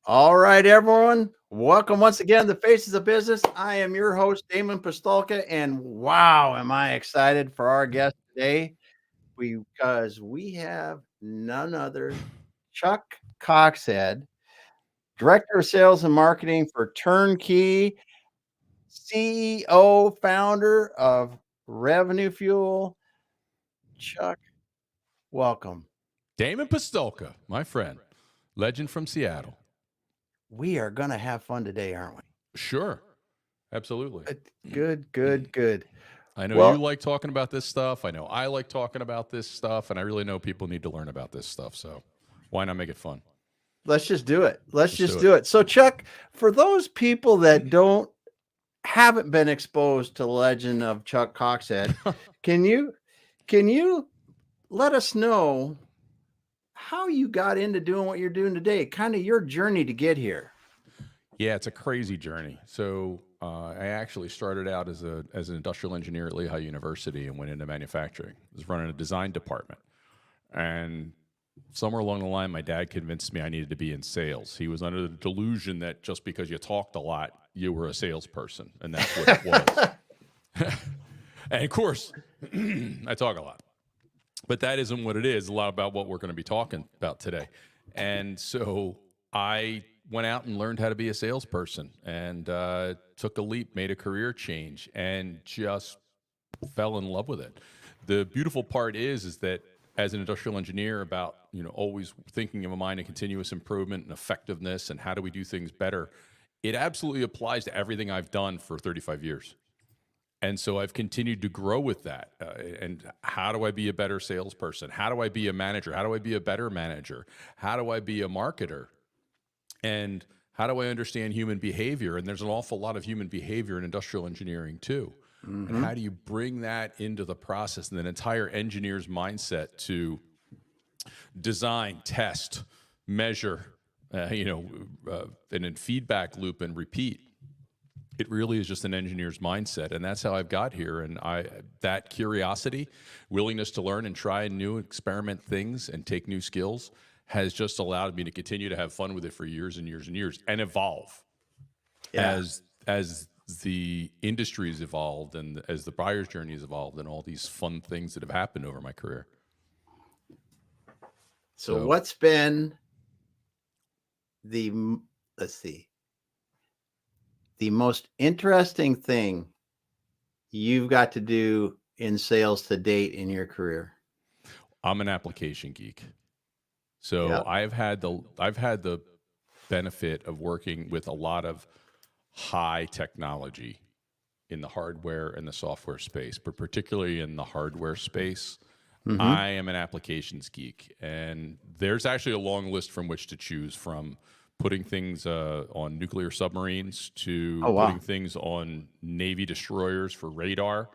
All right, everyone. Welcome once again to Faces of Business. I am your host, Damon Pistolka, and wow, am I excited for our guest today because we have none other Chuck Coxhead, Director of Sales and Marketing for Turnkey, CEO, founder of Revenue Fuel. Chuck, welcome. Damon Pistolka, my friend, legend from Seattle. We are going to have fun today, aren't we? Sure, absolutely. Good. I know you Well, like talking about this stuff. I know I like talking about this stuff, and I really know people need to learn about this stuff. So why not make it fun? let's just do it. Let's Let's just do it. do it. So, Chuck, for those people that haven't been exposed to the legend of Chuck Coxhead, can you let us know how you got into doing what you're doing today? Kind of your journey to get here. Yeah, it's a crazy journey. So I actually started out as an industrial engineer at Lehigh University and went into manufacturing. I was running a design department, and somewhere along the line, my dad convinced me I needed to be in sales. He was under the delusion that just because you talked a lot, you were a salesperson, and that's what it was. And of course, I talk a lot, but that isn't what it is. A lot about what we're going to be talking about today. And so I went out and learned how to be a salesperson and took a leap, made a career change, and just fell in love with it. The beautiful part is that as an industrial engineer, about always thinking of a mind of continuous improvement and effectiveness and how do we do things better, it absolutely applies to everything I've done for 35 years. And so I've continued to grow with that. And how do I be a better salesperson? How do I be a manager? How do I be a better manager? How do I be a marketer? And how do I understand human behavior? And there's an awful lot of human behavior in industrial engineering too. And how do you bring that into the process and an entire engineer's mindset to design, test, measure, and then feedback loop and repeat? It really is just an engineer's mindset, and that's how I've got here. And that curiosity, willingness to learn and try new, experiment things, and take new skills has just allowed me to continue to have fun with it for years and years and years, and evolve as the industry has evolved and as the buyer's journey has evolved, and all these fun things that have happened over my career. So, what's been the the most interesting thing you've got to do in sales to date in your career? I'm an application geek. So I've had the benefit of working with a lot of high technology in the hardware and the software space, but particularly in the hardware space. I am an applications geek, and there's actually a long list from which to choose from. Putting things on nuclear submarines to putting things on Navy destroyers for radar.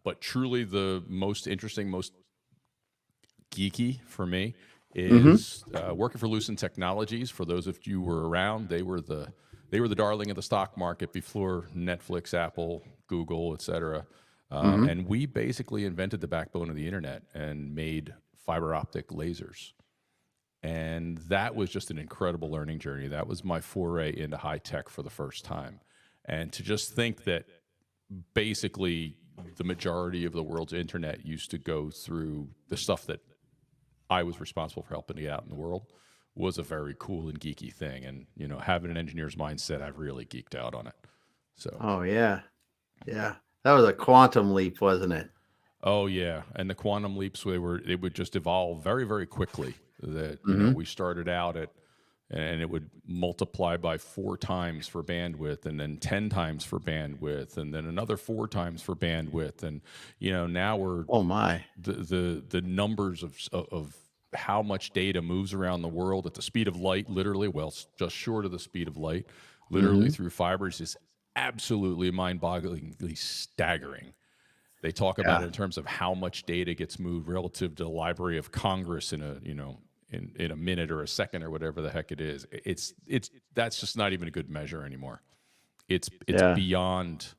But truly the most interesting, most geeky for me is working for Lucent Technologies. For those of you who were around, they were the darling of the stock market before Netflix, Apple, Google, etc. And we basically invented the backbone of the internet and made fiber optic lasers. And that was just an incredible learning journey. That was my foray into high tech for the first time. And to just think that basically the majority of the world's internet used to go through the stuff that I was responsible for helping to get out in the world was a very cool and geeky thing. And, having an engineer's mindset, I've really geeked out on it. So. Oh, yeah. Yeah. That was a quantum leap, wasn't it? Oh, yeah. And the quantum leaps, they would just evolve very, very quickly. That we started out at, and it would multiply by 4 times for bandwidth, and then 10 times for bandwidth, and then another 4 times for bandwidth, and now we're the numbers of how much data moves around the world at the speed of light, literally, well, just short of the speed of light, literally through fibers, is absolutely mind-bogglingly staggering. They talk about it in terms of how much data gets moved relative to the Library of Congress in a minute or a second or whatever the heck it is. It's that's just not even a good measure anymore. It's beyond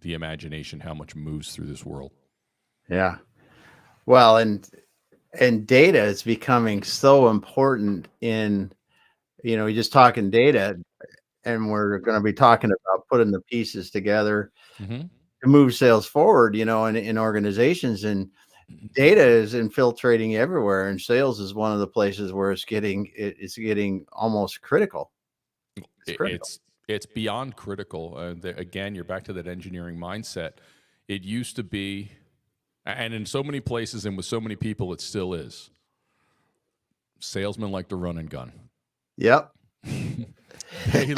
the imagination how much moves through this world. Yeah. Well, and data is becoming so important in You're just talking data, and we're going to be talking about putting the pieces together Hmm. to move sales forward, in organizations. And data is infiltrating everywhere, and sales is one of the places where it's getting almost critical. It's It, critical. it's it's beyond critical. Again, you're back to that engineering mindset. It used to be, and in so many places and with so many people, it still is. Salesmen like to run and gun. Yep. they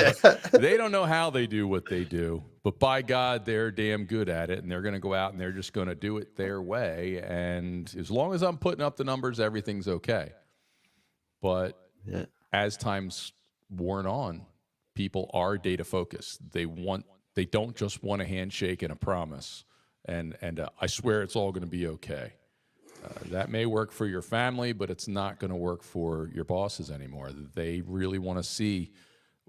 they don't know how they do what they do, but by God, they're damn good at it, and they're going to go out and they're just going to do it their way. And as long as I'm putting up the numbers, everything's okay. But Yeah. as time's worn on, people are data focused. They don't just want a handshake and a promise, and I swear it's all going to be okay. That may work for your family, but it's not going to work for your bosses anymore. They really want to see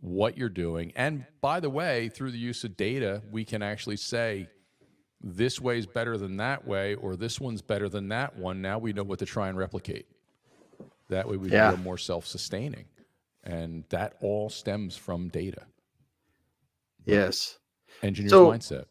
what you're doing. And by the way, through the use of data, we can actually say this way's better than that way, or this one's better than that one. Now we know what to try and replicate. That way we Yeah. feel more self-sustaining. And that all stems from data. Yes. Engineer's So mindset.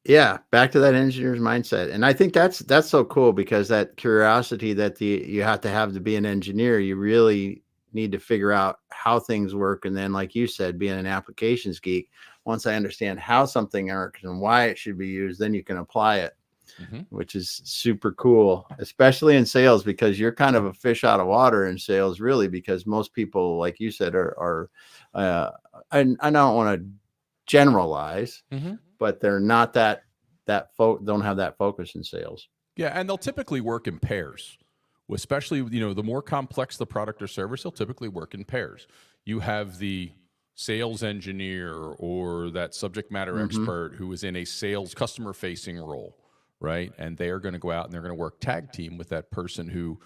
yeah, back to that engineer's mindset. And I think that's so cool, because that curiosity that you have to be an engineer, you really need to figure out how things work. And then, like you said, being an applications geek, once I understand how something works and why it should be used, then you can apply it, Mm-hmm. which is super cool, especially in sales, because you're kind of a fish out of water in sales, really, because most people, like you said, are and I don't want to generalize, Mm-hmm. but they're not don't have that focus in sales. Yeah, and they'll typically work in pairs. Especially, the more complex the product or service, they'll typically work in pairs. You have the sales engineer or that subject matter Mm-hmm. expert who is in a sales customer facing role, right? And they are going to go out and they're going to work tag team with that person who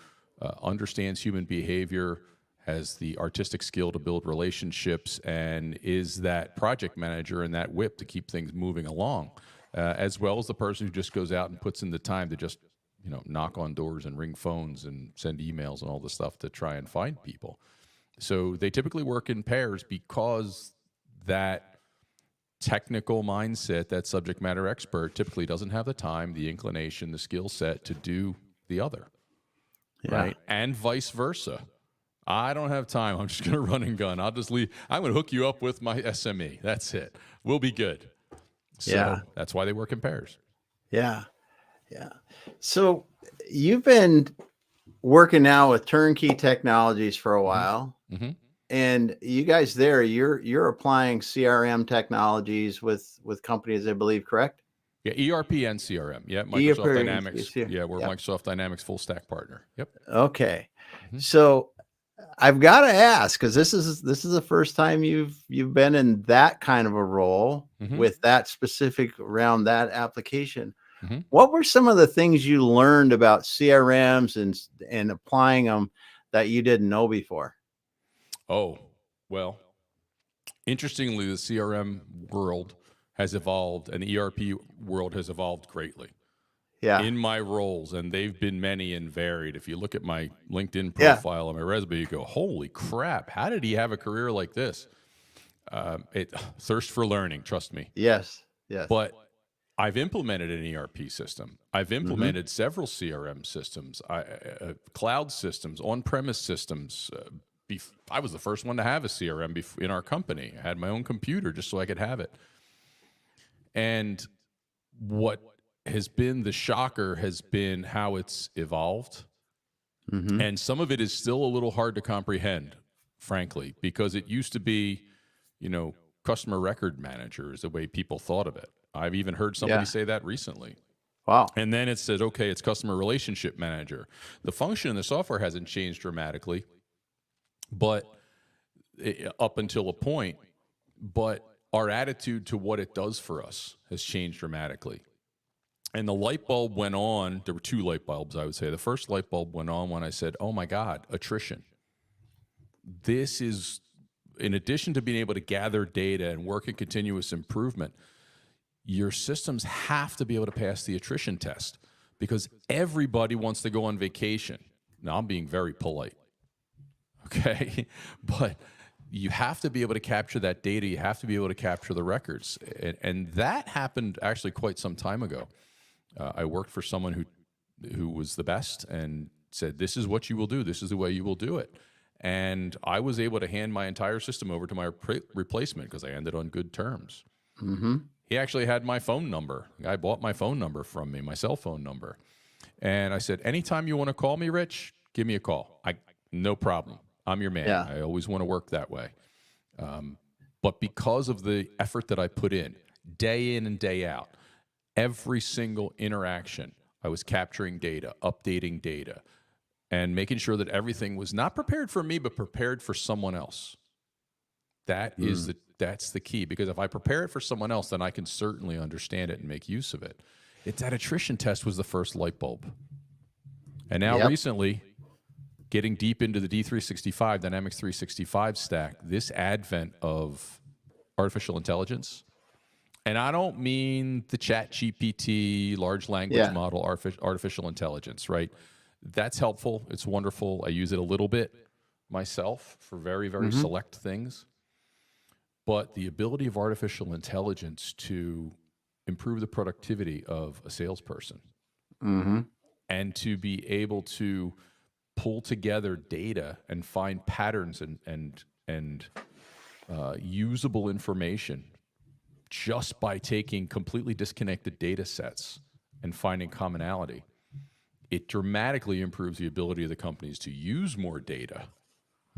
understands human behavior, has the artistic skill to build relationships, and is that project manager and that whip to keep things moving along, as well as the person who just goes out and puts in the time to just knock on doors and ring phones and send emails and all the stuff to try and find people. So they typically work in pairs because that technical mindset, that subject matter expert, typically doesn't have the time, the inclination, the skill set to do the other, Yeah. right? And vice versa. I don't have time. I'm just going to run and gun. I'll just leave. I'm going to hook you up with my SME. That's it. We'll be good. So Yeah. that's why they work in pairs. Yeah. Yeah. So you've been working now with Turnkey Technologies for a while. Mm-hmm. And you guys you're applying CRM technologies with companies, I believe, correct? Yeah, ERP and CRM. Yeah, ERP, Microsoft Dynamics. yeah. Yeah, we're Yep. Microsoft Dynamics full stack partner. Yep. Okay. Mhm. So I've got to ask, because this is the first time you've been in that kind of a role Mhm. with that specific around that application. Mhm. What were some of the things you learned about CRMs and applying them that you didn't know before? Oh, well, interestingly, the CRM world has evolved and the ERP world has evolved greatly Yeah. in my roles, and they've been many and varied. If you look at my LinkedIn Yeah. profile and my resume, you go, holy crap, how did he have a career like this? It thirst for learning, trust me. Yes. Yes. But I've implemented an ERP system. I've Mhm. implemented several CRM systems, cloud systems, on-premise systems. I was the first one to have a CRM in our company. I had my own computer just so I could have it. And what has been the shocker has been how it's evolved. Mhm. And some of it is still a little hard to comprehend, frankly, because it used to be, customer record manager is the way people thought of it. I've even heard somebody Yeah. say that recently. Wow. And then it said, okay, it's customer relationship manager. The function in the software hasn't changed dramatically, but up until a point, but our attitude to what it does for us has changed dramatically. And the light bulb went on. There were two light bulbs, I would say. The first light bulb went on when I said, oh my God, attrition. This is, in addition to being able to gather data and work in continuous improvement, your systems have to be able to pass the attrition test because everybody wants to go on vacation. Now, I'm being very polite, okay? But you have to be able to capture that data. You have to be able to capture the records. And that happened actually quite some time ago. I worked for someone who was the best and said, this is what you will do. This is the way you will do it. And I was able to hand my entire system over to my replacement because I ended on good terms. Mm-hmm. He actually had my phone number. The guy bought my phone number from me, my cell phone number. And I said, anytime you want to call me, Rich, give me a call. No problem. I'm your man. Yeah. I always want to work that way. But because of the effort that I put in and day out, every single interaction, I was capturing data, updating data, and making sure that everything was not prepared for me, but prepared for someone else. That's the key, because if I prepare it for someone else, then I can certainly understand it and make use of it. That attrition test was the first light bulb. And now recently, getting deep into the D365, Dynamics 365 stack, this advent of artificial intelligence, and I don't mean the chat GPT, large language model, artificial intelligence, right? That's helpful. It's wonderful. I use it a little bit myself for very, very select things. But the ability of artificial intelligence to improve the productivity of a salesperson and to be able to pull together data and find patterns and usable information just by taking completely disconnected data sets and finding commonality, it dramatically improves the ability of the companies to use more data,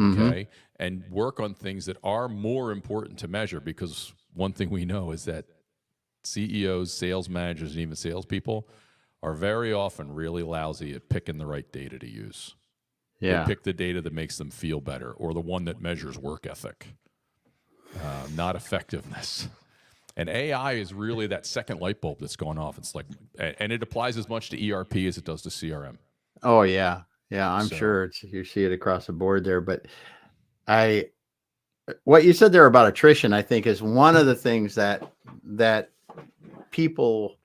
okay, and work on things that are more important to measure. Because one thing we know is that CEOs, sales managers, and even salespeople are very often really lousy at picking the right data to use. They pick the data that makes them feel better, or the one that measures work ethic, not effectiveness. And AI is really that second light bulb that's going off. It's like, and it applies as much to ERP as it does to CRM. Oh yeah. Yeah. I'm sure you see it across the board there, but what you said there about attrition, I think, is one of the things that people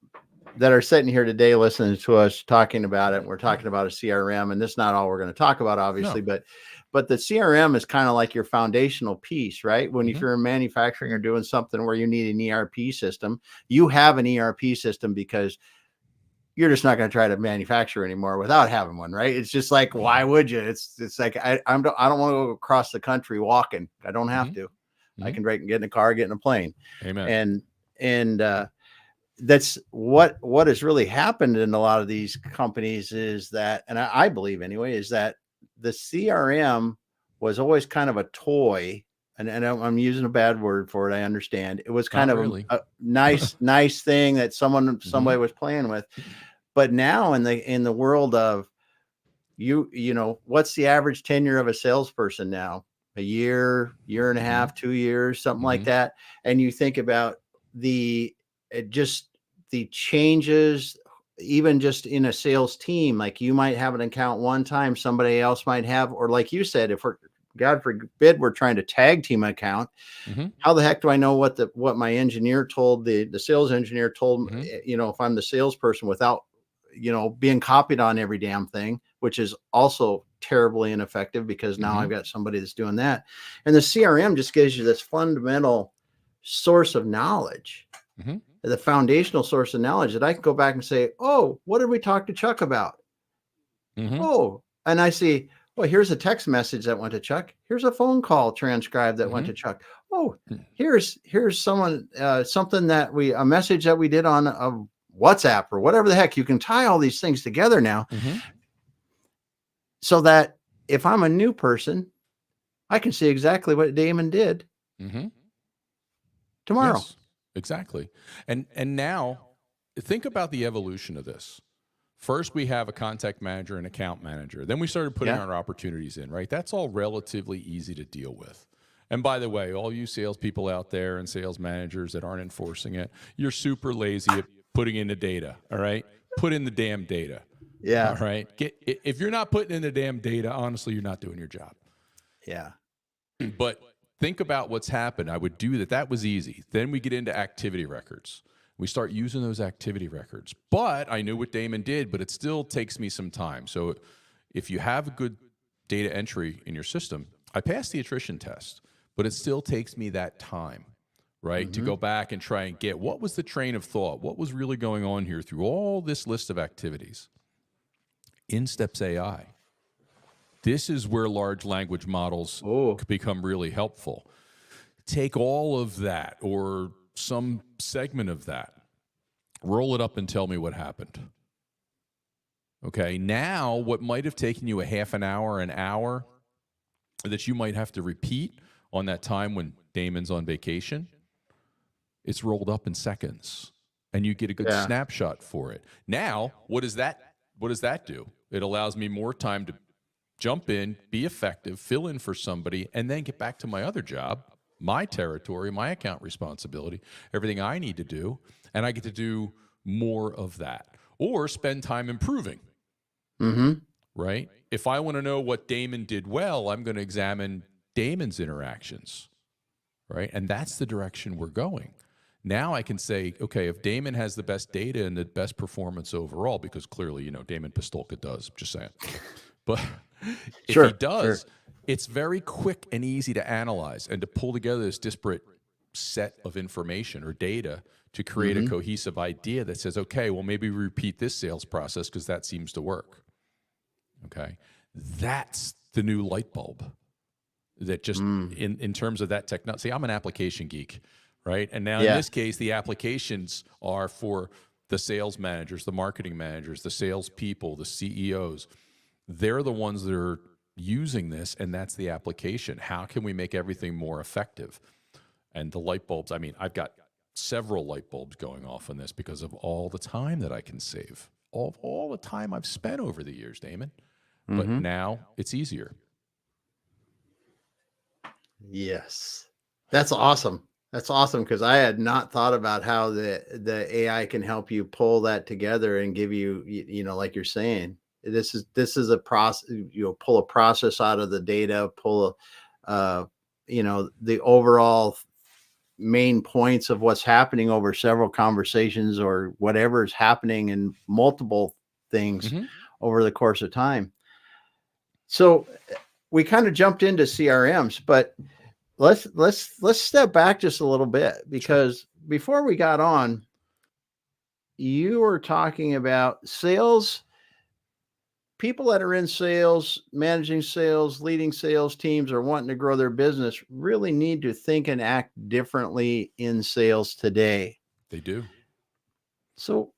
that are sitting here today listening to us talking about it. We're talking about a CRM, and this is not all we're going to talk about, obviously, but the CRM is kind of like your foundational piece, right? When if you're in manufacturing or doing something where you need an ERP system, you have an ERP system because you're just not going to try to manufacture anymore without having one, right? It's just like, why would you? It's like I don't want to go across the country walking. I don't have to. I can get in a car, get in a plane. Amen. And that's what has really happened in a lot of these companies is that, and I believe anyway, is that the CRM was always kind of a toy, and I'm using a bad word for it. I understand it was kind of a nice thing that somebody was playing with, but now in the world of you know, what's the average tenure of a salesperson now? A year and a half, 2 years, something like that. And you think about the changes, even just in a sales team. Like you might have an account one time, somebody else might have, or like you said, if God forbid, we're trying to tag team an account. How the heck do I know what my engineer told the sales engineer told, you know, if I'm the salesperson without, you know, being copied on every damn thing, which is also terribly ineffective because now I've got somebody that's doing that. And the CRM just gives you this fundamental source of knowledge, the foundational source of knowledge that I can go back and say, oh, what did we talk to Chuck about? Oh, and I see, well, here's a text message that went to Chuck. Here's a phone call transcribed that went to Chuck. Oh, here's someone, something a message that we did on a WhatsApp or whatever the heck. You can tie all these things together now so that if I'm a new person, I can see exactly what Damon did tomorrow. Yes, exactly. And now think about the evolution of this. First, we have a contact manager and account manager. Then we started putting our opportunities in, right? That's all relatively easy to deal with. And by the way, all you salespeople out there and sales managers that aren't enforcing it, you're super lazy at putting in the data, all right? Put in the damn data. Yeah. All right. If you're not putting in the damn data, honestly, you're not doing your job. Yeah. But think about what's happened. I would do that. That was easy. Then we get into activity records. We start using those activity records. But I knew what Damon did, but it still takes me some time. So if you have a good data entry in your system, I passed the attrition test. but it still takes me that time, right? To go back and try and get what was the train of thought? What was really going on here through all this list of activities? In steps AI. This is where large language models become really helpful. Take all of that or some segment of that, roll it up and tell me what happened. Okay, now what might have taken you a half an hour that you might have to repeat on that time when Damon's on vacation, it's rolled up in seconds and you get a good snapshot for it. Now, what does that do? It allows me more time to jump in, be effective, fill in for somebody, and then get back to my other job, my territory, my account responsibility, everything I need to do, and I get to do more of that or spend time improving. Right? If I want to know what Damon did well, I'm going to examine Damon's interactions, right? And that's the direction we're going. Now I can say, okay, if Damon has the best data and the best performance overall, because clearly, Damon Pistolka does, just saying. But if he does, it's very quick and easy to analyze and to pull together this disparate set of information or data to create a cohesive idea that says, okay, well, maybe we repeat this sales process because that seems to work. Okay. That's the new light bulb that just in terms of that technology. See, I'm an application geek, right? And now in this case, the applications are for the sales managers, the marketing managers, the sales people, the CEOs. They're the ones that are using this, and that's the application. How can we make everything more effective? And the light bulbs, I mean, I've got several light bulbs going off on this because of all the time that I can save, all the time I've spent over the years, Damon. But now it's easier. Yes. That's awesome. That's awesome because I had not thought about how the AI can help you pull that together and give you, like you're saying, this is a process, pull a process out of the data, pull the overall main points of what's happening over several conversations or whatever is happening in multiple things over the course of time. So we kind of jumped into CRMs, but let's step back just a little bit because before we got on, you were talking about sales. People that are in sales, managing sales, leading sales teams, or wanting to grow their business really need to think and act differently in sales today. They do. So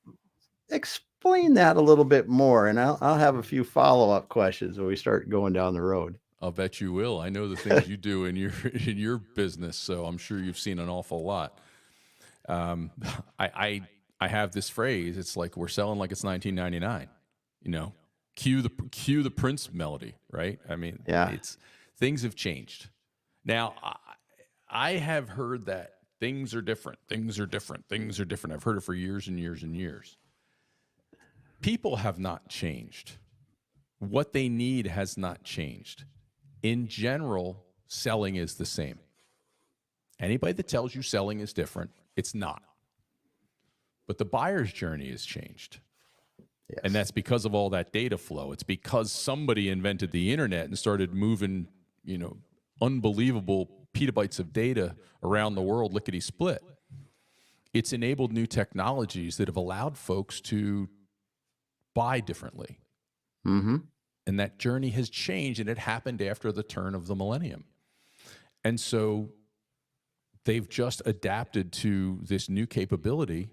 explain that a little bit more, and I'll have a few follow-up questions when we start going down the road. I'll bet you will. I know the things you do in your business, so I'm sure you've seen an awful lot. I have this phrase. It's like we're selling like it's 1999. Cue the Prince melody, right? I mean, it's things have changed. Now, I have heard that things are different. Things are different. Things are different. I've heard it for years and years and years. People have not changed. What they need has not changed. In general, selling is the same. Anybody that tells you selling is different, it's not. But the buyer's journey has changed. Yes. And that's because of all that data flow. It's because somebody invented the internet and started moving, unbelievable petabytes of data around the world, lickety split. It's enabled new technologies that have allowed folks to buy differently. And that journey has changed, and it happened after the turn of the millennium. And so they've just adapted to this new capability,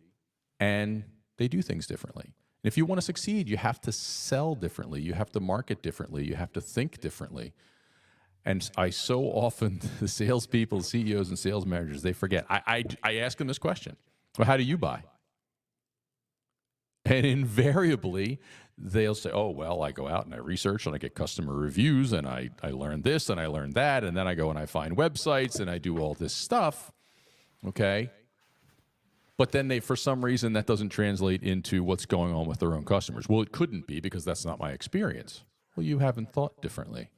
and they do things differently. And if you want to succeed, you have to sell differently. You have to market differently. You have to think differently. And I so often, the salespeople, CEOs, and sales managers, they forget. I ask them this question: well, how do you buy? And invariably, they'll say, oh, well, I go out and I research and I get customer reviews and I learn this and I learn that. And then I go and I find websites and I do all this stuff. Okay. But then for some reason, that doesn't translate into what's going on with their own customers. Well, it couldn't be because that's not my experience. Well, you haven't thought differently.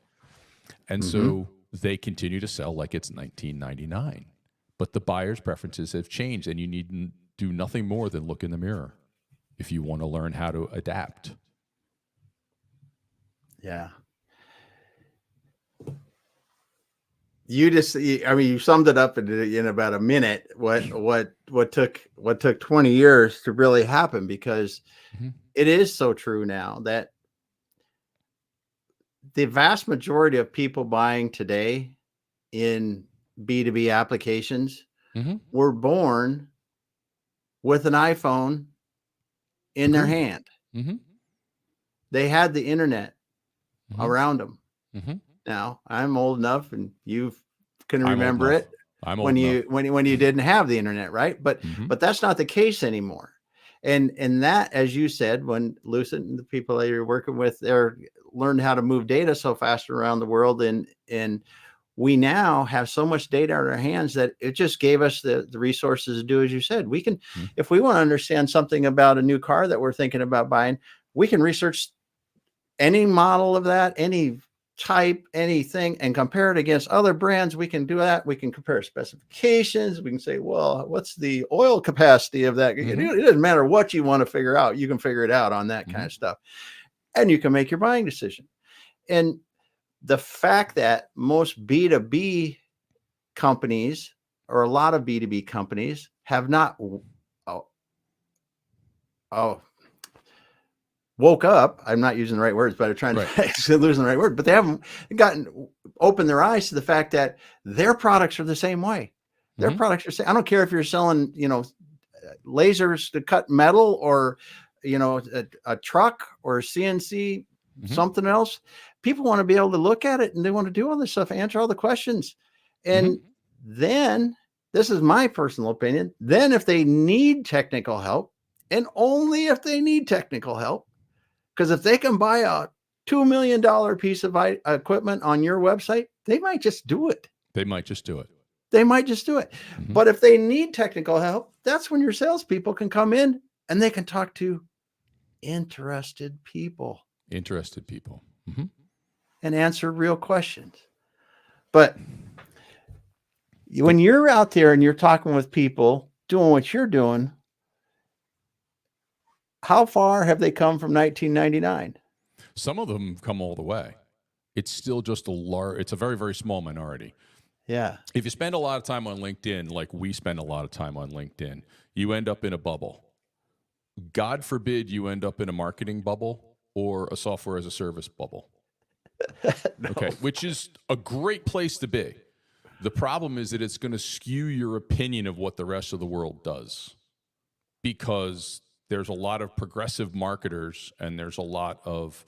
And so they continue to sell like it's 1999. But the buyer's preferences have changed, and you need to do nothing more than look in the mirror if you want to learn how to adapt. Yeah. I mean, you summed it up in about a minute. What took 20 years to really happen, because it is so true now that the vast majority of people buying today in B2B applications were born with an iPhone in their hand. They had the internet around them. Now, I'm old enough, and you can remember it when you didn't have the internet, right? But that's not the case anymore. And that, as you said, when Lucent and the people that you're working with, they're learned how to move data so fast around the world, and we now have so much data in our hands that it just gave us the resources to do, as you said. We can, if we want to understand something about a new car that we're thinking about buying, we can research any model of that, any type, anything, and compare it against other brands. We can do that. We can compare specifications. We can say, well, what's the oil capacity of that? It doesn't matter what you want to figure out. You can figure it out on that kind of stuff. And you can make your buying decision. And the fact that most B2B companies, or a lot of B2B companies, have not woke up. I'm not using the right words, but I'm trying to losing the right word. But they haven't opened their eyes to the fact that their products are the same way. Their products are. I don't care if you're selling, lasers to cut metal, or a truck, or CNC, something else. People want to be able to look at it, and they want to do all this stuff, answer all the questions. And then, this is my personal opinion, then if they need technical help, and only if they need technical help, because if they can buy a $2 million piece of equipment on your website, they might just do it. But if they need technical help, that's when your salespeople can come in, and they can talk to interested people. And answer real questions. But when you're out there and you're talking with people doing what you're doing, how far have they come from 1999? Some of them come all the way. It's still just it's a very, very small minority. Yeah. If you spend a lot of time on LinkedIn, like we spend a lot of time on LinkedIn, you end up in a bubble. God forbid you end up in a marketing bubble or a software as a service bubble. Okay, which is a great place to be. The problem is that it's going to skew your opinion of what the rest of the world does, because there's a lot of progressive marketers, and there's a lot of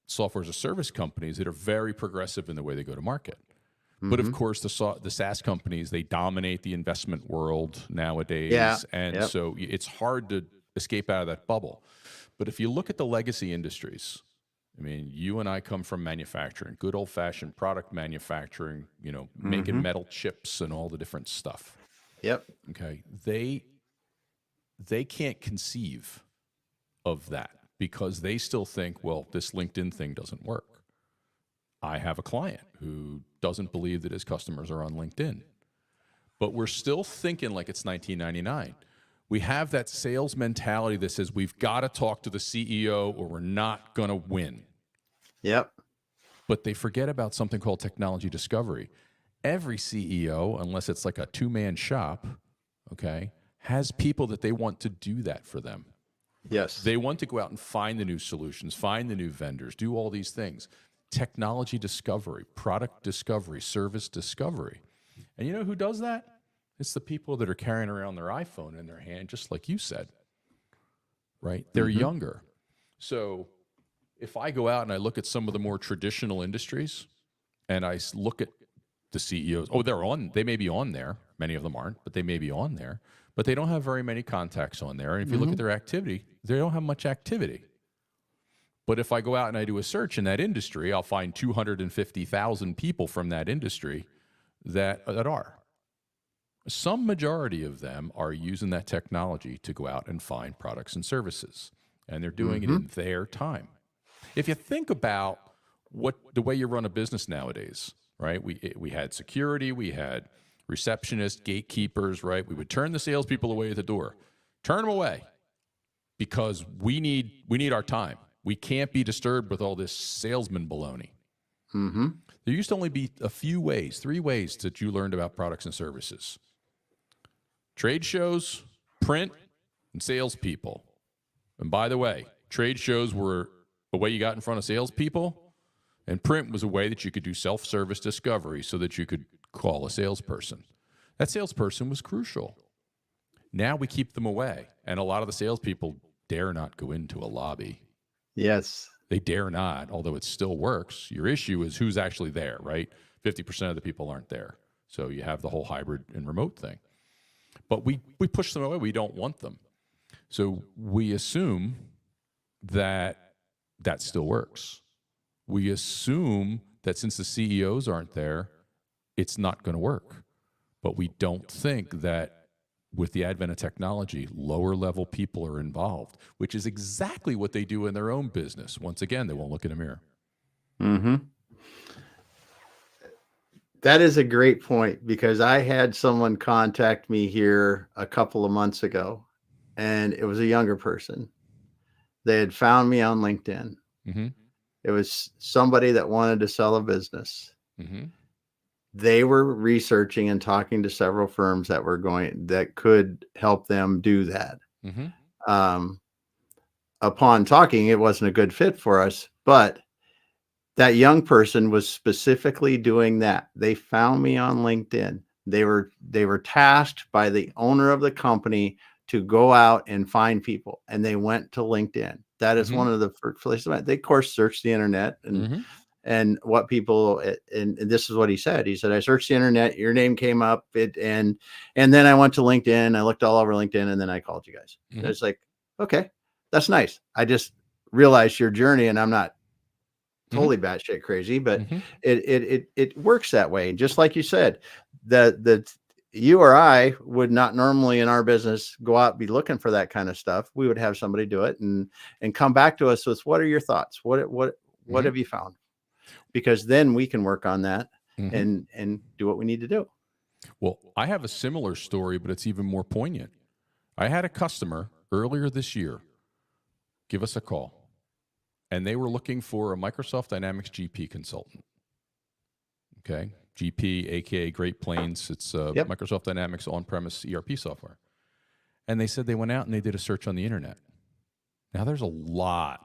software as a service companies that are very progressive in the way they go to market. But of course, the SaaS companies, they dominate the investment world nowadays. So it's hard to escape out of that bubble. But if you look at the legacy industries, I mean, you and I come from manufacturing, good old-fashioned product manufacturing, making metal chips and all the different stuff. Yep. Okay. They can't conceive of that, because they still think, well, this LinkedIn thing doesn't work. I have a client who doesn't believe that his customers are on LinkedIn. But we're still thinking like it's 1999. We have that sales mentality that says we've got to talk to the CEO or we're not going to win. Yep. But they forget about something called technology discovery. Every CEO, unless it's like a two-man shop, okay, has people that they want to do that for them. Yes. They want to go out and find the new solutions, find the new vendors, do all these things. Technology discovery, product discovery, service discovery. And you know who does that? It's the people that are carrying around their iPhone in their hand, just like you said, right? They're younger. So if I go out and I look at some of the more traditional industries, and I look at the CEOs, they may be on there. Many of them aren't, but they may be on there. But they don't have very many contacts on there. And if you look at their activity, they don't have much activity. But if I go out and I do a search in that industry, I'll find 250,000 people from that industry that are. Some majority of them are using that technology to go out and find products and services. And they're doing it in their time. If you think about the way you run a business nowadays, right? We had security, we had receptionists, gatekeepers, right? We would turn the salespeople away at the door. Turn them away, because we need our time. We can't be disturbed with all this salesman baloney. Mm-hmm. There used to only be a few ways, 3 ways that you learned about products and services: trade shows, print, and salespeople. And by the way, trade shows were a way you got in front of salespeople, and print was a way that you could do self-service discovery so that you could call a salesperson. That salesperson was crucial. Now we keep them away, and a lot of the salespeople dare not go into a lobby. Yes. They dare not, although it still works. Your issue is who's actually there, right? 50% of the people aren't there. So you have the whole hybrid and remote thing. But we push them away. We don't want them. So we assume that that still works. We assume that since the CEOs aren't there, it's not going to work. But we don't think that with the advent of technology, lower level people are involved, which is exactly what they do in their own business. Once again, they won't look in a mirror. Mm-hmm. That is a great point, because I had someone contact me here a couple of months ago, and it was a younger person. They had found me on LinkedIn. Mm-hmm. It was somebody that wanted to sell a business. Mm-hmm. They were researching and talking to several firms that could help them do that. Mm-hmm. Upon talking, it wasn't a good fit for us, but that young person was specifically doing that. They found me on LinkedIn. They were tasked by the owner of the company to go out and find people, and they went to LinkedIn. That is Mm-hmm. one of the first places. They, of course, searched the internet and Mm-hmm. and what people, and this is what he said. He said, I searched the internet, your name came up, and then I went to LinkedIn, I looked all over LinkedIn, and then I called you guys. Mm-hmm. It's like, okay, that's nice. I just realized your journey, and I'm not totally batshit crazy, but Mm-hmm. it works that way. And just like you said, that you or I would not normally in our business go out and be looking for that kind of stuff. We would have somebody do it and come back to us with, what are your thoughts? What Mm-hmm. have you found? Because then we can work on that Mm-hmm. and do what we need to do. Well, I have a similar story, but it's even more poignant. I had a customer earlier this year give us a call, and they were looking for a Microsoft Dynamics GP consultant. Okay, GP, aka Great Plains. It's Yep. Microsoft Dynamics on-premise ERP software. And they said they went out and they did a search on the internet. Now, there's a lot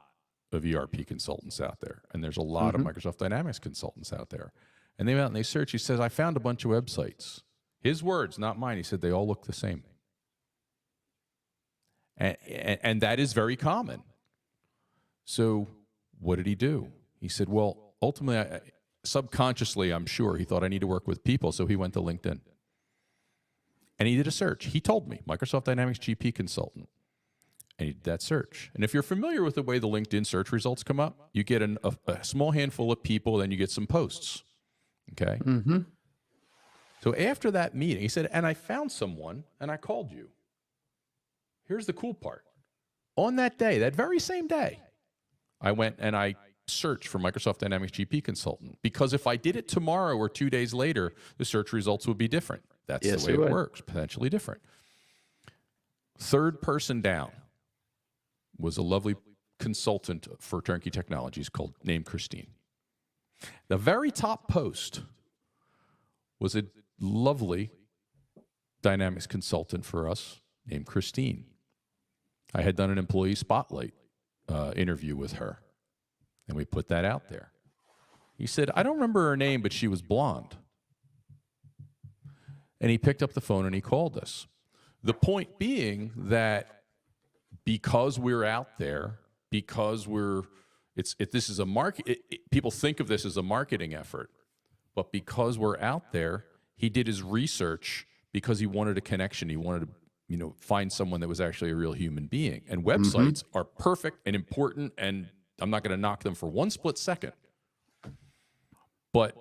of ERP consultants out there, and there's a lot of Microsoft Dynamics consultants out there. And they went out and they searched. He says, I found a bunch of websites. His words, not mine. He said, they all look the same. And that is very common. So what did he do? He said, well, ultimately, subconsciously, I'm sure, he thought I need to work with people, so he went to LinkedIn. And he did a search. He told me, Microsoft Dynamics GP consultant. And he did that search. And if you're familiar with the way the LinkedIn search results come up, you get a small handful of people, then you get some posts. Okay? Mm-hmm. So after that meeting, he said, and I found someone, and I called you. Here's the cool part. On that day, that very same day, I went and I searched for Microsoft Dynamics GP consultant, because if I did it tomorrow or 2 days later, the search results would be different. That's Yes, the way it it would. works, potentially different. Third person down was a lovely consultant for Turnkey Technologies named Christine. The very top post was a lovely Dynamics consultant for us named Christine. I had done an employee spotlight interview with her, and we put that out there. He said, I don't remember her name, but she was blonde. And he picked up the phone and he called us. The point being that because we're out there, because this is a market, people think of this as a marketing effort, but because we're out there, he did his research because he wanted a connection. He wanted to, find someone that was actually a real human being. And websites are perfect and important, and I'm not going to knock them for one split second. But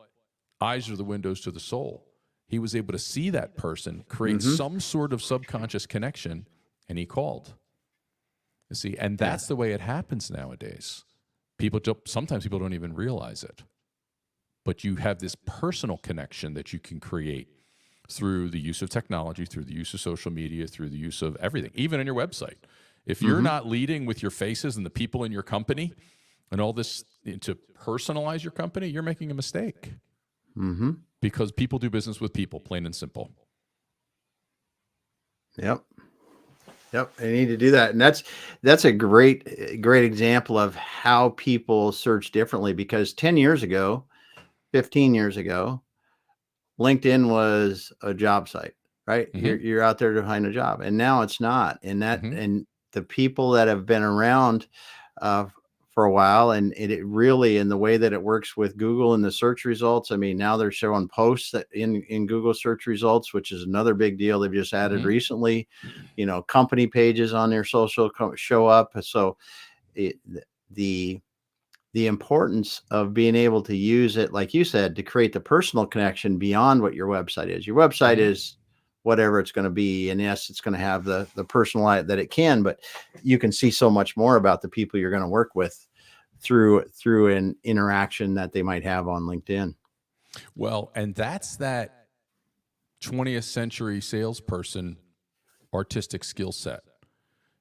eyes are the windows to the soul. He was able to see that person, create some sort of subconscious connection, and he called. You see, and that's the way it happens nowadays. Sometimes people don't even realize it. But you have this personal connection that you can create through the use of technology, through the use of social media, through the use of everything, even on your website. If you're not leading with your faces and the people in your company, and all this to personalize your company, you're making a mistake. Because people do business with people, plain and simple. Yep. They need to do that. And that's a great example of how people search differently, because 10 years ago, 15 years ago, LinkedIn was a job site, right? You're out there to find a job, and now it's not. And and the people that have been around for a while, and it really, in the way that it works with Google and the search results. I mean, now they're showing posts that in Google search results, which is another big deal they've just added recently. Company pages on their social show up. So the importance of being able to use it, like you said, to create the personal connection beyond what your website is. Your website is whatever it's going to be. And yes, it's going to have the personal that it can, but you can see so much more about the people you're going to work with through an interaction that they might have on LinkedIn. Well, and that's that 20th century salesperson artistic skill set.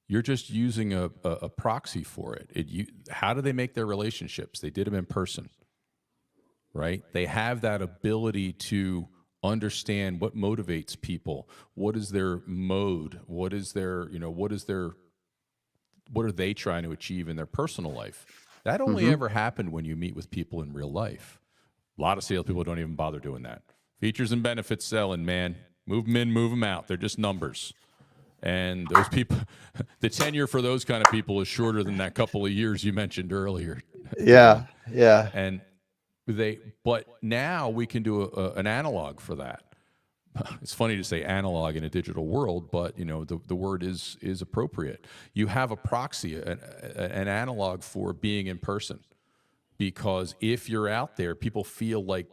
You're just using a proxy for it. How do they make their relationships? They did them in person, right? They have that ability to understand what motivates people. What is their mode? What are they trying to achieve in their personal life? That only ever happened when you meet with people in real life. A lot of salespeople don't even bother doing that. Features and benefits selling, man. Move them in, move them out. They're just numbers. And those people, the tenure for those kind of people is shorter than that couple of years you mentioned earlier. Yeah. And but now we can do an analog for that. It's funny to say analog in a digital world, but the word is appropriate. You have a proxy, an analog for being in person, because if you're out there, people feel like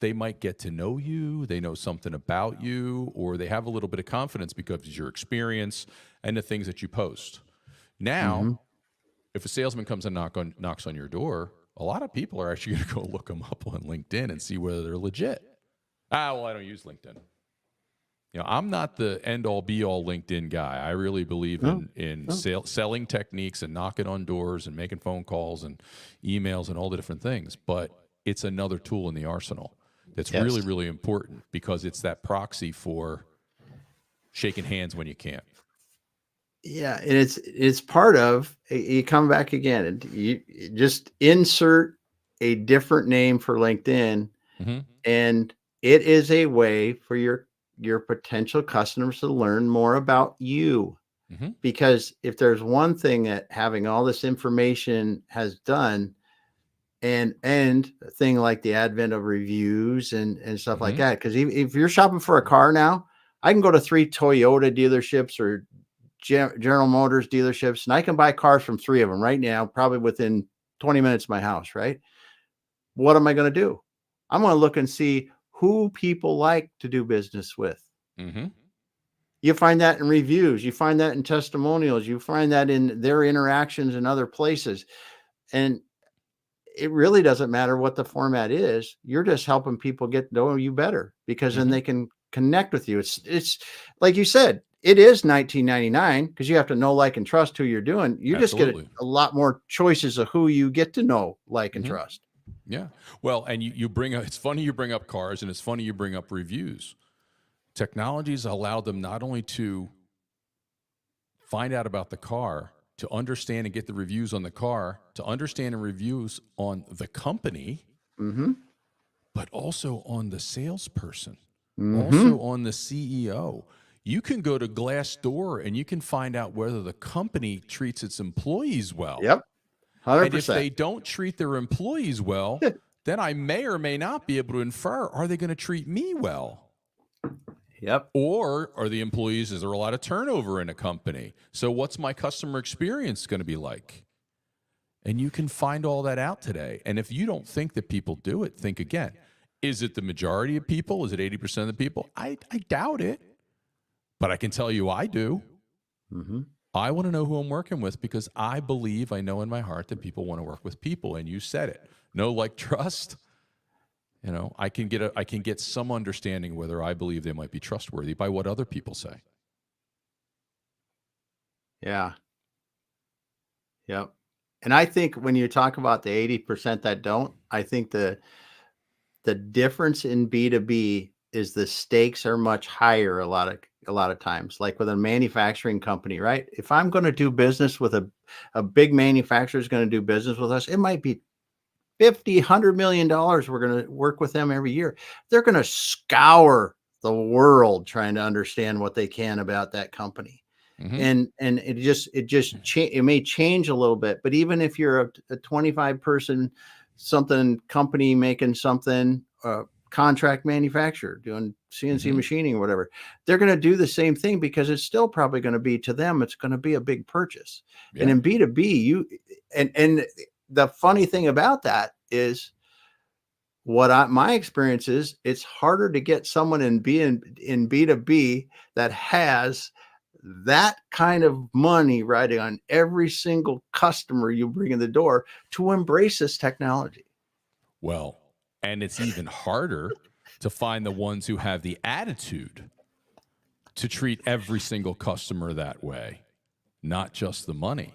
they might get to know you, they know something about you, or they have a little bit of confidence because of your experience and the things that you post. Now, if a salesman comes and knocks on your door, a lot of people are actually going to go look them up on LinkedIn and see whether they're legit. Well, I don't use LinkedIn. I'm not the end-all, be-all LinkedIn guy. I really believe in selling techniques and knocking on doors and making phone calls and emails and all the different things. But it's another tool in the arsenal that's really, really important, because it's that proxy for shaking hands when you can't. Yeah, and it's part of, you come back again and you just insert a different name for LinkedIn, and it is a way for your potential customers to learn more about you. Because if there's one thing that having all this information has done, and a thing like the advent of reviews and stuff like that, because if you're shopping for a car now, I can go to 3 Toyota dealerships or General Motors dealerships, and I can buy cars from 3 of them right now, probably within 20 minutes of my house, right? What am I going to do? I'm going to look and see who people like to do business with. You find that in reviews. You find that in testimonials. You find that in their interactions in other places. And it really doesn't matter what the format is. You're just helping people get to know you better, because then they can connect with you. It's like you said, it is $19.99, because you have to know, like, and trust who you're doing. You just get a lot more choices of who you get to know, like, and trust. Yeah. Well, and you bring up, it's funny you bring up cars, and it's funny you bring up reviews. Technologies allow them not only to find out about the car, to understand and get the reviews on the car, to understand and reviews on the company, but also on the salesperson, also on the CEO. You can go to Glassdoor and you can find out whether the company treats its employees well. Yep. 100%. And if they don't treat their employees well, then I may or may not be able to infer, are they going to treat me well? Yep. Or are the employees, is there a lot of turnover in a company? So what's my customer experience going to be like? And you can find all that out today. And if you don't think that people do it, think again. Is it the majority of people? Is it 80% of the people? I doubt it. But I can tell you I do. I want to know who I'm working with, because I believe, I know in my heart that people want to work with people. And you said it. Know, like, trust. I can get some understanding whether I believe they might be trustworthy by what other people say. Yeah. Yep. And I think when you talk about the 80% that don't, I think the difference in B2B is the stakes are much higher a lot of times. Like with a manufacturing company, right? If I'm going to do business with a big manufacturer is going to do business with us, it might be 50, $100 million. We're going to work with them every year. They're going to scour the world trying to understand what they can about that company. And it may change a little bit, but even if you're a 25 person something company making something, contract manufacturer doing CNC machining or whatever, they're going to do the same thing because it's still probably going to be, to them, it's going to be a big purchase. Yeah. And in B2B, and the funny thing about that is my experience is it's harder to get someone in B2B that has that kind of money riding on every single customer you bring in the door to embrace this technology. Well, and it's even harder to find the ones who have the attitude to treat every single customer that way, not just the money.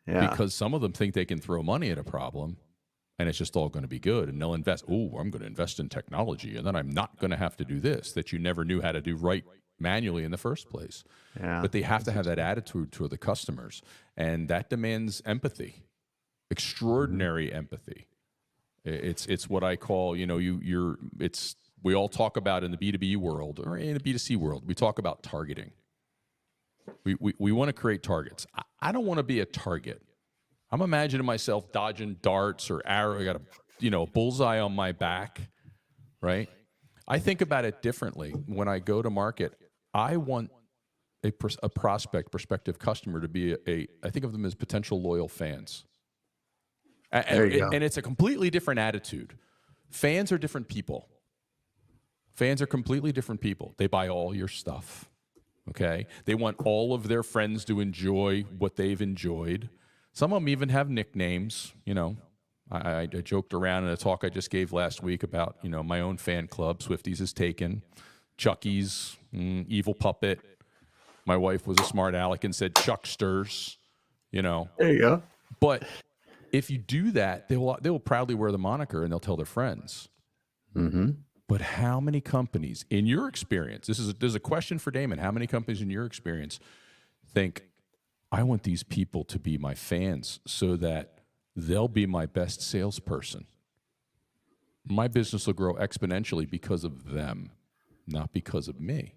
Yeah. Because some of them think they can throw money at a problem and it's just all going to be good. And they'll invest, I'm going to invest in technology and then I'm not going to have to do this that you never knew how to do right manually in the first place. Yeah. But they have to have that attitude toward the customers. And that demands empathy, extraordinary empathy. It's what I call, we all talk about in the B2B world or in the B2C world, we talk about targeting. We want to create targets. I don't want to be a target. I'm imagining myself dodging darts or arrow. I got a bullseye on my back, right? I think about it differently. When I go to market, I want a prospective customer to be I think of them as potential loyal fans. There you go. And it's a completely different attitude. Fans are different people. Fans are completely different people. They buy all your stuff. Okay? They want all of their friends to enjoy what they've enjoyed. Some of them even have nicknames. I joked around in a talk I just gave last week about, my own fan club, Swifties is Taken, Chucky's, Evil Puppet. My wife was a smart aleck and said Chucksters, There you go. But if you do that, they will proudly wear the moniker and they'll tell their friends. Mm-hmm. But how many companies, in your experience, there's a question for Damon, how many companies in your experience think, I want these people to be my fans so that they'll be my best salesperson? My business will grow exponentially because of them, not because of me.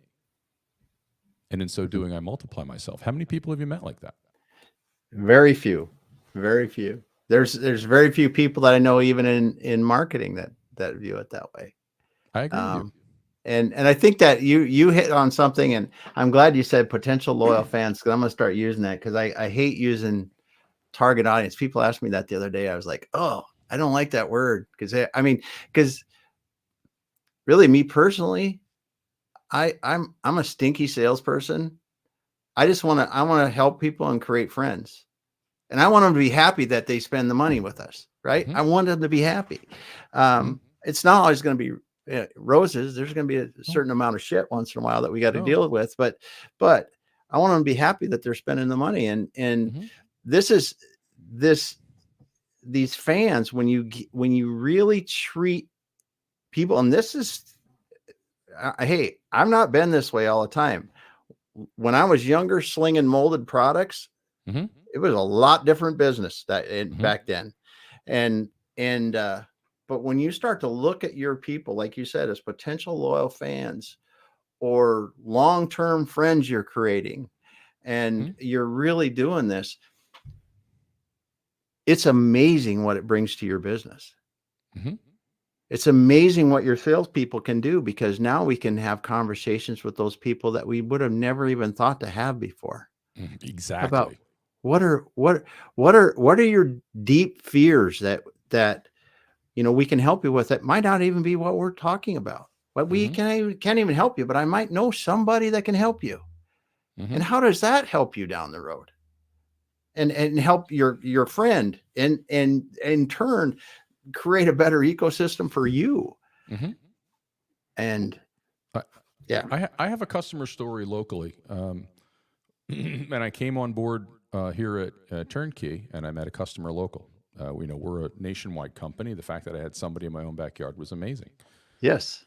And in so doing, I multiply myself. How many people have you met like that? Very few. Very few. There's very few people that I know, even in marketing, that view it that way. I agree with you. And I think that you hit on something, and I'm glad you said potential loyal fans, because I'm going to start using that, because I hate using target audience. People asked me that the other day. I was like, oh, I don't like that word, because really, me personally, I'm a stinky salesperson. I want to help people and create friends. And I want them to be happy that they spend the money with us, right? I want them to be happy. It's not always going to be roses. There's going to be a certain amount of shit once in a while that we got to deal with, but I want them to be happy that they're spending the money. And these fans, when you really treat people, and hey, I've not been this way all the time. When I was younger, slinging molded products, it was a lot different business back then. But when you start to look at your people, like you said, as potential loyal fans or long-term friends you're creating, and you're really doing this, it's amazing what it brings to your business. It's amazing what your salespeople can do, because now we can have conversations with those people that we would have never even thought to have before. Exactly. About what are your deep fears that we can help you with, that might not even be what we're talking about. But we can't even help you, but I might know somebody that can help you. And how does that help you down the road? And help your friend, and in turn create a better ecosystem for you. And I have a customer story locally. And I came on board here at Turnkey, and I met a customer local. We're a nationwide company. The fact that I had somebody in my own backyard was amazing. Yes.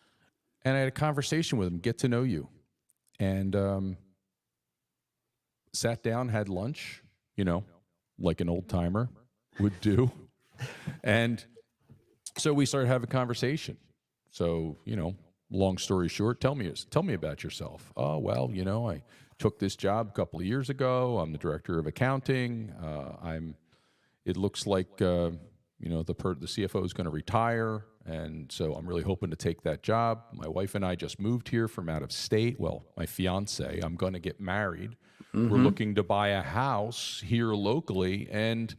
And I had a conversation with him, get to know you, and sat down, had lunch, like an old timer would do. And so we started having a conversation. So, long story short, tell me about yourself. Oh, well, I took this job a couple of years ago. I'm the director of accounting. It looks like, the CFO is going to retire. And so I'm really hoping to take that job. My wife and I just moved here from out of state. Well, my fiance, I'm going to get married. We're looking to buy a house here locally. And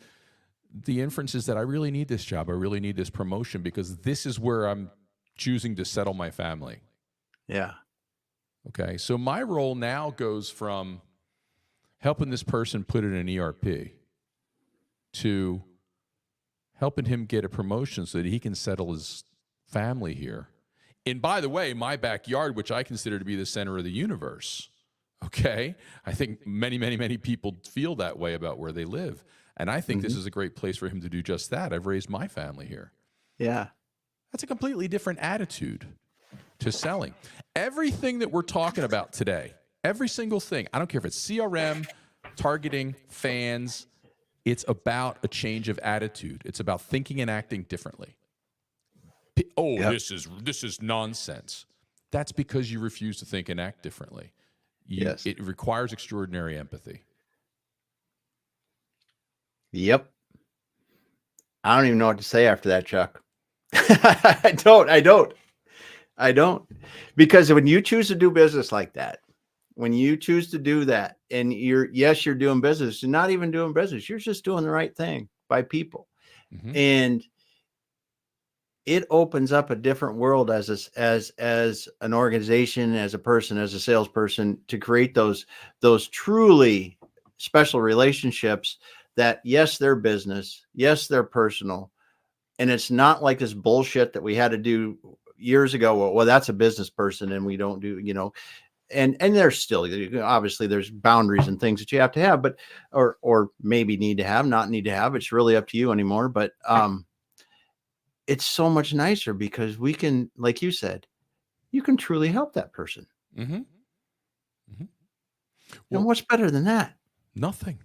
the inference is that I really need this job. I really need this promotion because this is where I'm choosing to settle my family. Yeah. Okay. So my role now goes from helping this person put in an ERP to helping him get a promotion so that he can settle his family here. And by the way, my backyard, which I consider to be the center of the universe. Okay. I think many, many, many people feel that way about where they live. And I think this is a great place for him to do just that. I've raised my family here. Yeah. That's a completely different attitude to selling. Everything that we're talking about today, every single thing, I don't care if it's CRM, targeting, fans, it's about a change of attitude. It's about thinking and acting differently. This is nonsense. That's because you refuse to think and act differently. Yes. It requires extraordinary empathy. Yep. I don't even know what to say after that, Chuck. I don't. Because when you choose to do business like that, when you choose to do that, and you're doing business, you're not even doing business. You're just doing the right thing by people. And it opens up a different world as an organization, as a person, as a salesperson, to create those truly special relationships that, yes, they're business, yes, they're personal. And it's not like this bullshit that we had to do years ago. Well, that's a business person and we don't do, and there's still, obviously there's boundaries and things that you have to have, but, or maybe need to have, not need to have. It's really up to you anymore. But, it's so much nicer because we can, like you said, you can truly help that person. Well, And what's better than that? Nothing.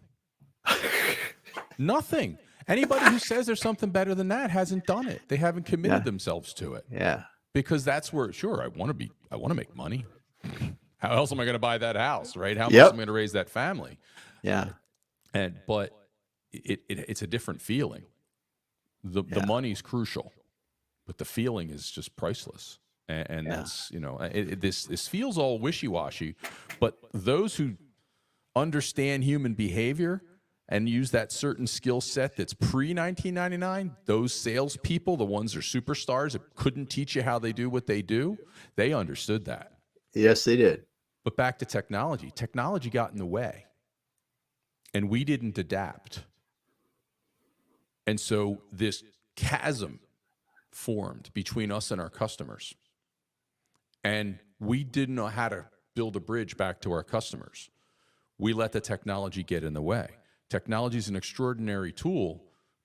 Nothing. Anybody who says there's something better than that hasn't done it. They haven't committed themselves to it. Yeah. Because that's where, sure, I want to make money. How else am I going to buy that house, right? How else am I going to raise that family? Yeah. But it's a different feeling. The money's crucial, but the feeling is just priceless. And that's, this feels all wishy-washy, but those who understand human behavior and use that certain skill set that's pre-1999, those salespeople, the ones that are superstars that couldn't teach you how they do what they do, they understood that. Yes, they did. But back to technology. Technology got in the way, and we didn't adapt. And so this chasm formed between us and our customers. And we didn't know how to build a bridge back to our customers. We let the technology get in the way. Technology is an extraordinary tool,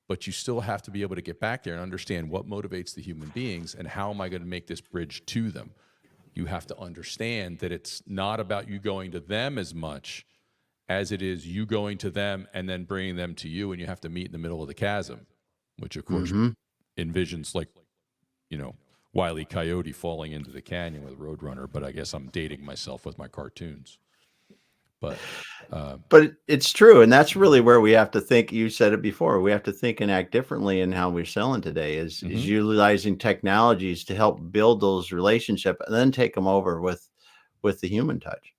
but you still have to be able to get back there and understand what motivates the human beings and how am I going to make this bridge to them. You have to understand that it's not about you going to them as much as it is you going to them and then bringing them to you, and you have to meet in the middle of the chasm, which of course envisions like, Wile E. Coyote falling into the canyon with Roadrunner, but I guess I'm dating myself with my cartoons. But it's true. And that's really where we have to think. You said it before. We have to think and act differently in how we're selling today is utilizing technologies to help build those relationships and then take them over with the human touch.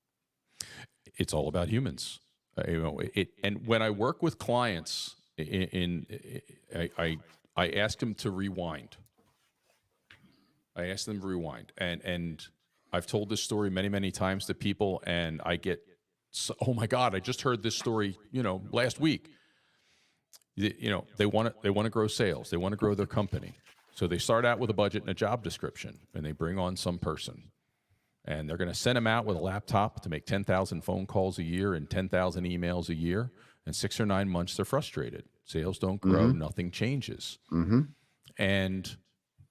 It's all about humans. And when I work with clients, I ask them to rewind. And I've told this story many, many times to people, and I get, oh my God, I just heard this story, last week. They want to grow sales. They want to grow their company. So they start out with a budget and a job description, and they bring on some person. And they're going to send them out with a laptop to make 10,000 phone calls a year and 10,000 emails a year. In 6 or 9 months, they're frustrated. Sales don't grow. Nothing changes. And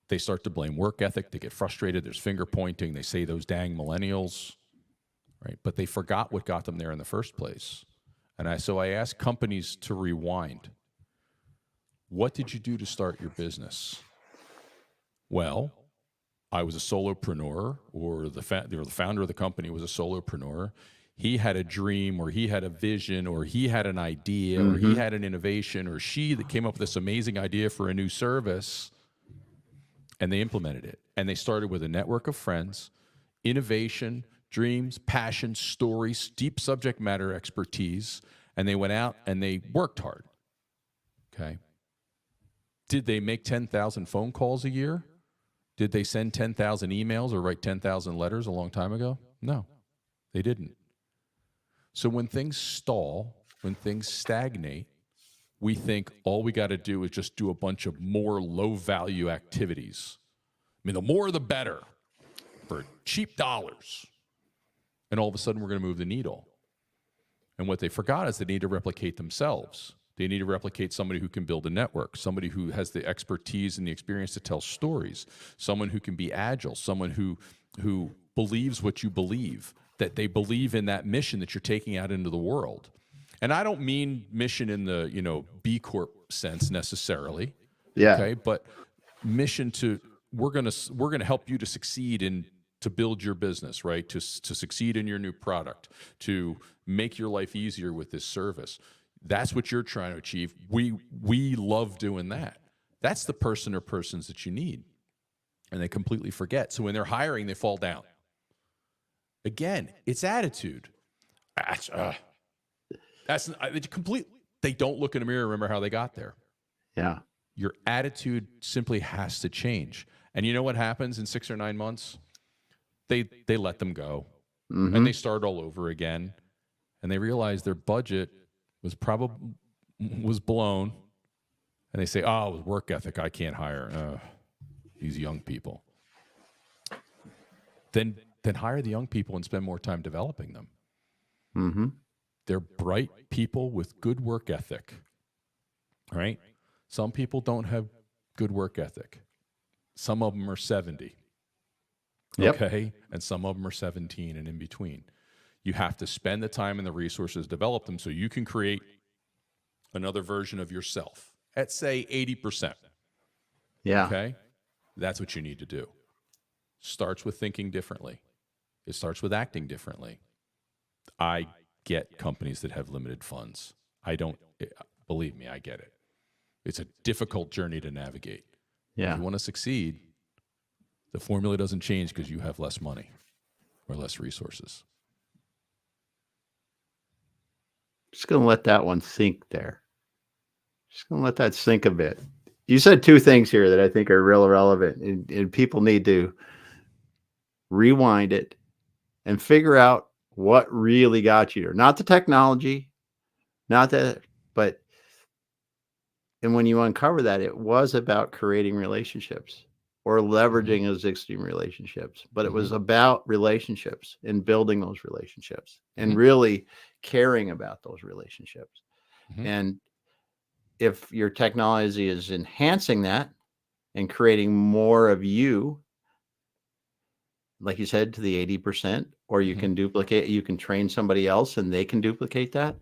they start to blame work ethic. They get frustrated. There's finger pointing. They say those dang millennials, right? But they forgot what got them there in the first place. And so I ask companies to rewind. What did you do to start your business? Well, I was a solopreneur, or the founder of the company was a solopreneur. He had a dream, or he had a vision, or he had an idea, or he had an innovation, or she that came up with this amazing idea for a new service, and they implemented it. And they started with a network of friends, innovation, dreams, passion, stories, deep subject matter expertise, and they went out and they worked hard. Okay. Did they make 10,000 phone calls a year? Did they send 10,000 emails or write 10,000 letters a long time ago? No, they didn't. So when things stall, when things stagnate, we think all we got to do is just do a bunch of more low-value activities. I mean, the more the better for cheap dollars. And all of a sudden, we're going to move the needle. And what they forgot is they need to replicate themselves. They need to replicate somebody who can build a network, somebody who has the expertise and the experience to tell stories, someone who can be agile, someone who believes what you believe, that they believe in that mission that you're taking out into the world. And I don't mean mission in the, B Corp sense necessarily. Yeah. Okay, but mission to we're gonna help you to succeed in to build your business, right? To succeed in your new product, to make your life easier with this service. That's what you're trying to achieve. We love doing that. That's the person or persons that you need. And they completely forget. So when they're hiring, they fall down. Again, it's attitude. That's complete. They don't look in the mirror and remember how they got there. Yeah. Your attitude simply has to change. And you know what happens in 6 or 9 months? They let them go. And they start all over again. And they realize their budget was blown, and they say, "Oh, with work ethic, I can't hire these young people." Then hire the young people and spend more time developing them. They're bright people with good work ethic. Right? Some people don't have good work ethic. Some of them are 70. Yep. Okay, and some of them are 17 and in between. You have to spend the time and the resources to develop them so you can create another version of yourself at, say, 80%. Yeah. Okay? That's what you need to do. Starts with thinking differently. It starts with acting differently. I get companies that have limited funds. Believe me, I get it. It's a difficult journey to navigate. Yeah. If you want to succeed, the formula doesn't change because you have less money or less resources. Just going to let that one sink there. Just going to let that sink a bit. You said two things here that I think are real relevant, and people need to rewind it and figure out what really got you there. Not the technology, and when you uncover that, it was about creating relationships or leveraging existing relationships, but it was about relationships and building those relationships and really caring about those relationships. And if your technology is enhancing that and creating more of you, like you said, to the 80%, or you can duplicate, you can train somebody else and they can duplicate that.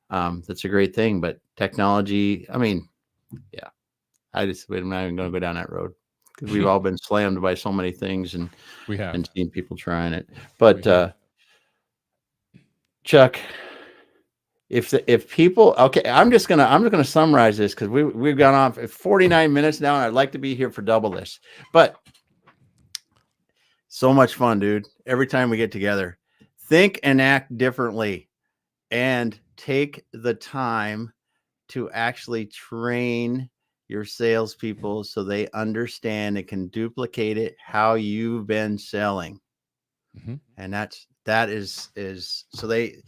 That's a great thing. But technology, I mean, yeah, I'm not even going to go down that road because we've all been slammed by so many things and We have. and seen people trying it. But Chuck, if people, okay, I'm just gonna summarize this because we've gone on for 49 minutes now, and I'd like to be here for double this. But so much fun, dude. Every time we get together, think and act differently, and take the time to actually train your salespeople so they understand and can duplicate it how you've been selling. And that is so they,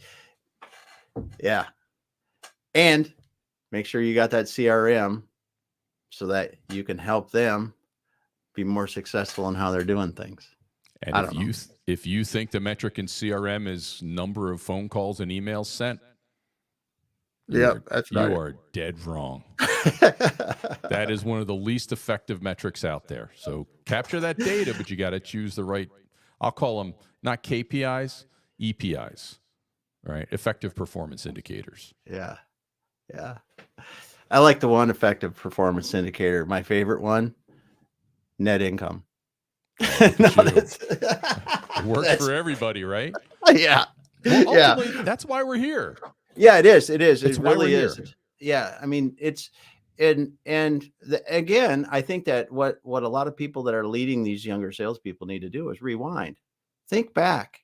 yeah. And make sure you got that CRM so that you can help them be more successful in how they're doing things. And I don't know. if you think the metric in CRM is number of phone calls and emails sent, Yeah, that's you right. are dead wrong. That is one of the least effective metrics out there. So capture that data, but you got to choose the right, I'll call them not KPIs, EPIs, right? Effective performance indicators. Yeah. Yeah. I like the one effective performance indicator. My favorite one, net income. Oh, look No, at you. that's, It works that's, for everybody, right? yeah. Well, Yeah. ultimately, that's why we're here. Yeah, it is. It is. It's It why we're really is. here. Yeah. I mean, it's, again, I think that what a lot of people that are leading these younger salespeople need to do is rewind, think back.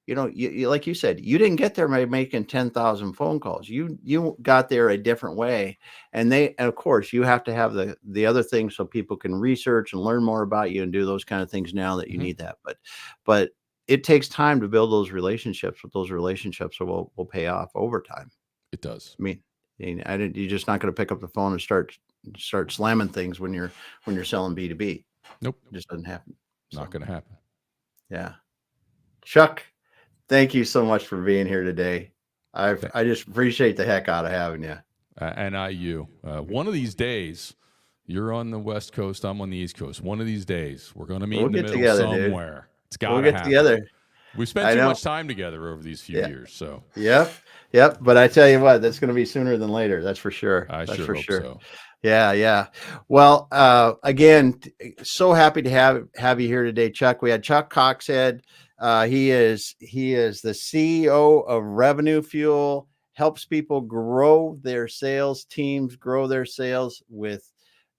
You like you said, you didn't get there by making 10,000 phone calls. You got there a different way. And of course, you have to have the other things so people can research and learn more about you and do those kind of things now that you need that. But it takes time to build those relationships, but those relationships will pay off over time. It does. I mean, you're just not going to pick up the phone and start slamming things when you're selling B2B. Nope. It just doesn't happen. Not going to happen. Yeah. Chuck, thank you so much for being here today. I just appreciate the heck out of having you. And you. One of these days, you're on the West Coast, I'm on the East Coast. One of these days, we're going to meet in the middle together, somewhere. Dude. It's got to get happen. Together. We've spent too much time together over these few years. So. Yep. But I tell you what, that's going to be sooner than later. That's for sure. That's sure hope so. Yeah. Well, again, so happy to have you here today, Chuck. We had Chuck Coxhead. He is the CEO of Revenue Fuel, helps people grow their sales teams, grow their sales with,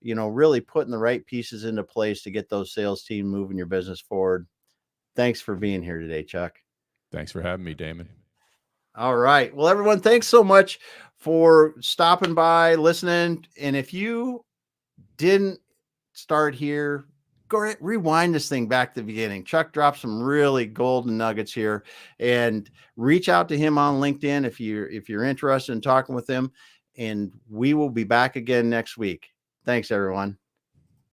really putting the right pieces into place to get those sales team moving your business forward. Thanks for being here today, Chuck. Thanks for having me, Damon. All right. Well, everyone, thanks so much for stopping by, listening. And if you didn't start here, go ahead, rewind this thing back to the beginning. Chuck dropped some really golden nuggets here, and reach out to him on LinkedIn if you're interested in talking with him. And we will be back again next week. Thanks, everyone.